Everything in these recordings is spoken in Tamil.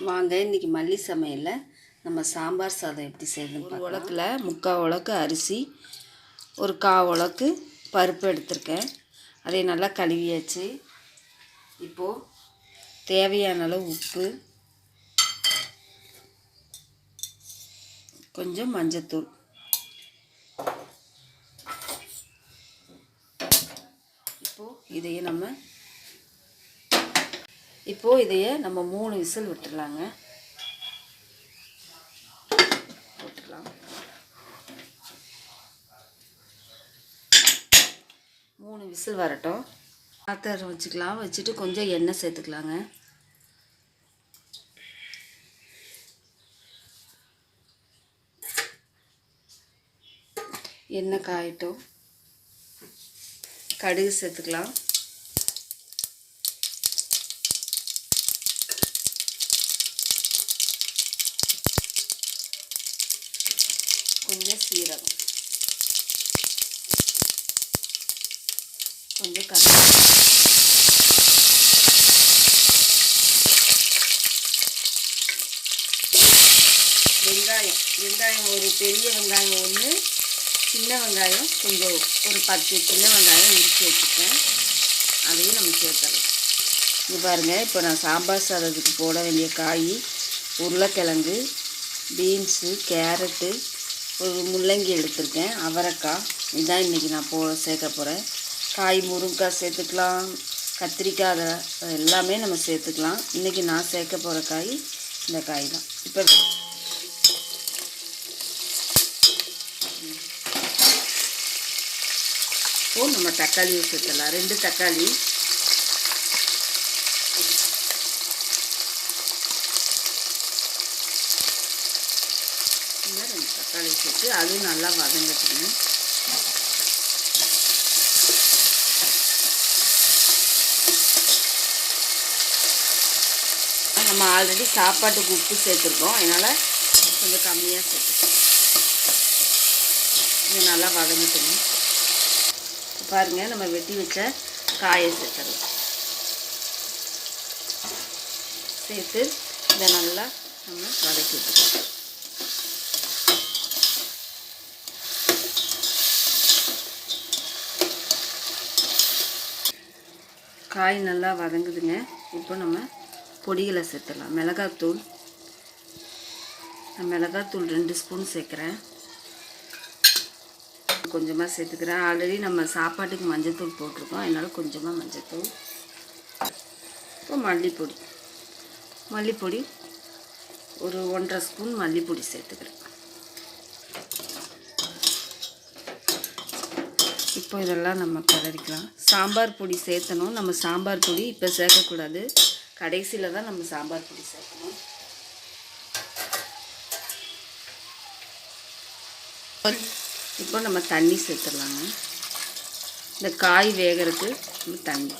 வாங்க இன்றைக்கி மல்லி சமையலில் நம்ம சாம்பார் சாதம் எப்படி செய்யணும். ஒரு உலக்கில் 3/4 உலக்கு அரிசி, ஒரு 1/4 உலக்கு பருப்பு எடுத்திருக்கேன். அதை நல்லா கழுவியாச்சு. இப்போது தேவையான அளவு உப்பு, கொஞ்சம் மஞ்சத்தூள், இப்போது இதையே நம்ம 3 விசில் விட்டுடலாங்க. விட்டுடலாம். 3 விசில் வரட்டும். பாத்திரம் வச்சுக்கலாம். வச்சுட்டு கொஞ்சம் எண்ணெய் சேர்த்துக்கலாங்க. எண்ணெய் காயட்டும். கடுகு சேர்த்துக்கலாம். கொஞ்சம் சீரகம், கொஞ்சம் கருவேப்பிலை, வெங்காயம் ஒரு பெரிய வெங்காயம் ஒன்று, சின்ன வெங்காயம் கொஞ்சம் ஒரு 10 சின்ன வெங்காயம் உரித்து வச்சுருக்கேன். அதையும் நம்ம சேர்த்துடலாம். இது பாருங்கள், இப்போ நான் சாம்பார் சாதத்துக்கு போட வேண்டிய காய் உருளைக்கிழங்கு, பீன்ஸு, கேரட்டு, ஒரு முள்ளங்கி எடுத்திருக்கேன், அவரைக்காய். இதுதான் இன்றைக்கி நான் சேர்க்க போகிறேன். காய் முருங்கைக்காய் சேர்த்துக்கலாம், கத்திரிக்காய், அதை எல்லாமே நம்ம சேர்த்துக்கலாம். இன்றைக்கி நான் சேர்க்க போகிற காய் இந்த காய் தான். இப்போ நம்ம தக்காளியை சேர்த்துடலாம். 2 தக்காளி, தக்காளி சேர்த்து அதுவும் நல்லா வதங்கட்டுங்க. நம்ம ஆல்ரெடி சாப்பாட்டுக்கு உப்பு சேர்த்துருக்கோம், அதனால் கொஞ்சம் கம்மியாக சேர்த்துக்கோம். இது நல்லா வதங்கட்டுங்க. பாருங்கள், நம்ம வெட்டி வச்ச காயை சேர்த்துடலாம். சேர்த்து இதை நல்லா நம்ம வதக்கி விட்டுக்கலாம். காய் நல்லா வதங்குதுங்க. இப்போ நம்ம பொடிகளை சேர்த்துடலாம். மிளகாத்தூள் 2 ஸ்பூன் சேர்க்குறேன். கொஞ்சமாக சேர்த்துக்கிறேன். ஆல்ரெடி நம்ம சாப்பாட்டுக்கு மஞ்சத்தூள் போட்டிருக்கோம், அதனால் கொஞ்சமாக மஞ்சத்தூள். இப்போ மல்லிப்பொடி ஒரு 1.5 ஸ்பூன் மல்லிப்பொடி சேர்த்துக்கிறேன். இப்போ இதெல்லாம் நம்ம கலரிக்கலாம். சாம்பார் பொடி சேர்த்தணும். நம்ம சாம்பார் பொடி இப்போ சேர்க்கக்கூடாது, கடைசியில் தான் நம்ம சாம்பார் பொடி சேர்க்கணும். இப்போ நம்ம தண்ணி சேர்த்துடலாங்க. இந்த காய் வேகிறதுக்கு தண்ணி,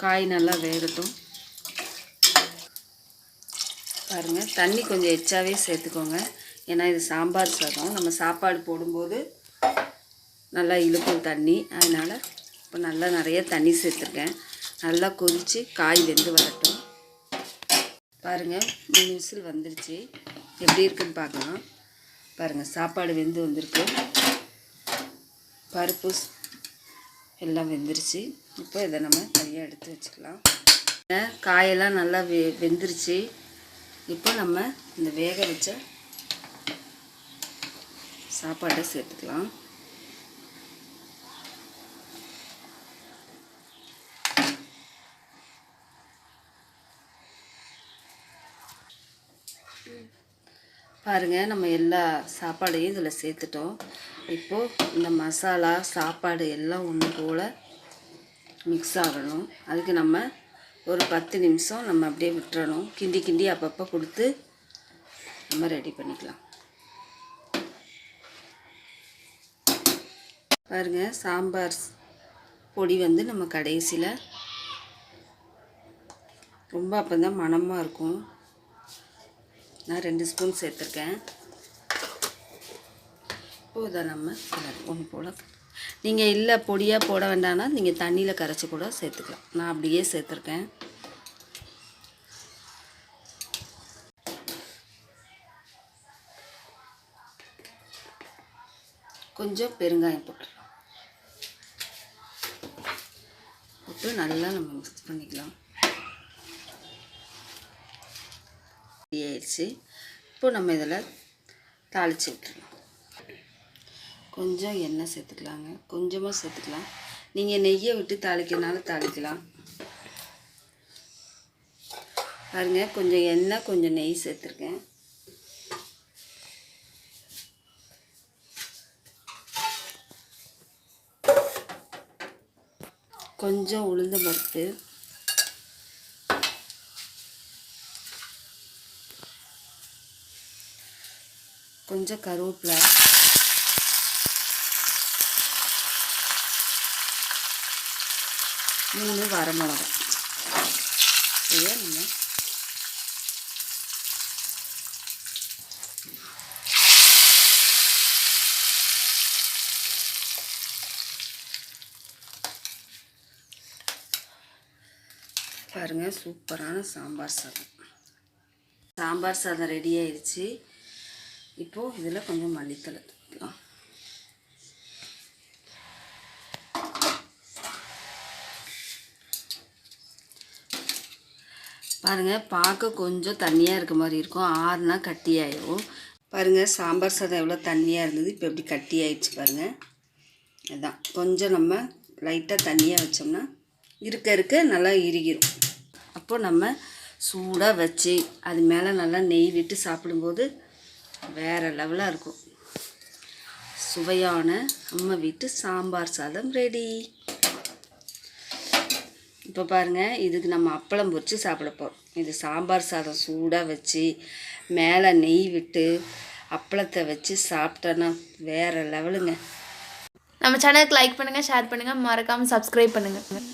காய் நல்லா வேகட்டும். பாருங்கள், தண்ணி கொஞ்சம் எச்சாவே சேர்த்துக்கோங்க. ஏன்னா இது சாம்பார் சாதம், நம்ம சாப்பாடு போடும்போது நல்லா இழுக்கும் தண்ணி. அதனால் இப்போ நல்லா நிறைய தண்ணி சேர்த்துருக்கேன். நல்லா கொதித்து காய் வெந்து வரட்டும். பாருங்கள், 3 விசில் வந்துருச்சு. எப்படி இருக்குன்னு பார்க்கலாம். பாருங்கள், சாப்பாடு வெந்து வந்திருக்கு, பருப்பு எல்லாம் வெந்துருச்சு. இப்போ இதை நம்ம தனியாக எடுத்து வச்சுக்கலாம். காயெல்லாம் நல்லா வெந்துருச்சு. இப்போ நம்ம இந்த வேக வச்ச சாப்பாடை சேர்த்துக்கலாம். பாருங்கள், நம்ம எல்லா சாப்பாடையும் இதில் சேர்த்துட்டோம். இப்போது இந்த மசாலா சாப்பாடு எல்லாம் ஒன்று போல் மிக்ஸ் ஆகணும். அதுக்கு நம்ம ஒரு 10 நிமிஷம் நம்ம அப்படியே விட்டுறணும். கிண்டி அப்பப்போ கொடுத்து நம்ம ரெடி பண்ணிக்கலாம். பாருங்கள், சாம்பார் பொடி நம்ம கடைசியில் ரொம்ப அப்போ தான் மணமாக இருக்கும். நான் 2 ஸ்பூன் சேர்த்துருக்கேன். இப்போது இதை நம்ம ஒன்று போல் நீங்கள் இல்லை பொடியாக போட வேண்டாம்னா நீங்கள் தண்ணியில் கரைச்சி கூட சேர்த்துக்கலாம். நான் அப்படியே சேர்த்துருக்கேன். கொஞ்சம் பெருங்காயம் போட்டுடலாம். போட்டு நல்லா நம்ம மிக்ஸ் பண்ணிக்கலாம். ரெடி ஆயிடுச்சு. இப்போ நம்ம இதில் தாளித்து விட்டுருலாம். கொஞ்சம் எண்ணெய் சேர்த்துக்கலாங்க, கொஞ்சமாக சேர்த்துக்கலாம். நீங்கள் நெய்யை விட்டு தாளிக்கிறனாலும் தாளிக்கலாம். பாருங்கள், கொஞ்சம் எண்ணெய் கொஞ்சம் நெய் சேர்த்துருக்கேன். கொஞ்சம் உளுந்த பருப்பு, கொஞ்சம் கருவேப்பிலை, மூணு வரமிளகாய். இதை நம்ம பாருங்கள், சூப்பரான சாம்பார் சாதம். சாம்பார் சாதம் ரெடி ஆயிடுச்சு. இப்போது இதில் கொஞ்சம் மல்லித்தழை தூக்கலாம். பாருங்கள், பார்க்க கொஞ்சம் தண்ணியாக இருக்க மாதிரி இருக்கும், ஆறுனா கட்டி ஆயிடும். பாருங்கள், சாம்பார் சாதம் எவ்வளோ தண்ணியாக இருந்தது, இப்போ எப்படி கட்டி ஆயிடுச்சு பாருங்கள். அதுதான் கொஞ்சம் நம்ம லைட்டாக தண்ணியாக வச்சோம்னா இருக்க இருக்க நல்லா இறுகிடும். அப்போது நம்ம சூடாக வச்சு அது மேலே நல்லா நெய் விட்டு சாப்பிடும்போது வேறு லெவலாக இருக்கும். சுவையான நம்ம வீட்டு சாம்பார் சாதம் ரெடி. இப்போ பாருங்கள், இதுக்கு நம்ம அப்பளம் பொரித்து சாப்பிட போகிறோம். இது சாம்பார் சாதம் சூடாக வச்சு மேலே நெய் விட்டு அப்பளத்தை வச்சு சாப்பிட்டோன்னா வேறு லெவலுங்க. நம்ம சேனலுக்கு லைக் பண்ணுங்கள், ஷேர் பண்ணுங்கள், மறக்காமல் சப்ஸ்கிரைப் பண்ணுங்கள்.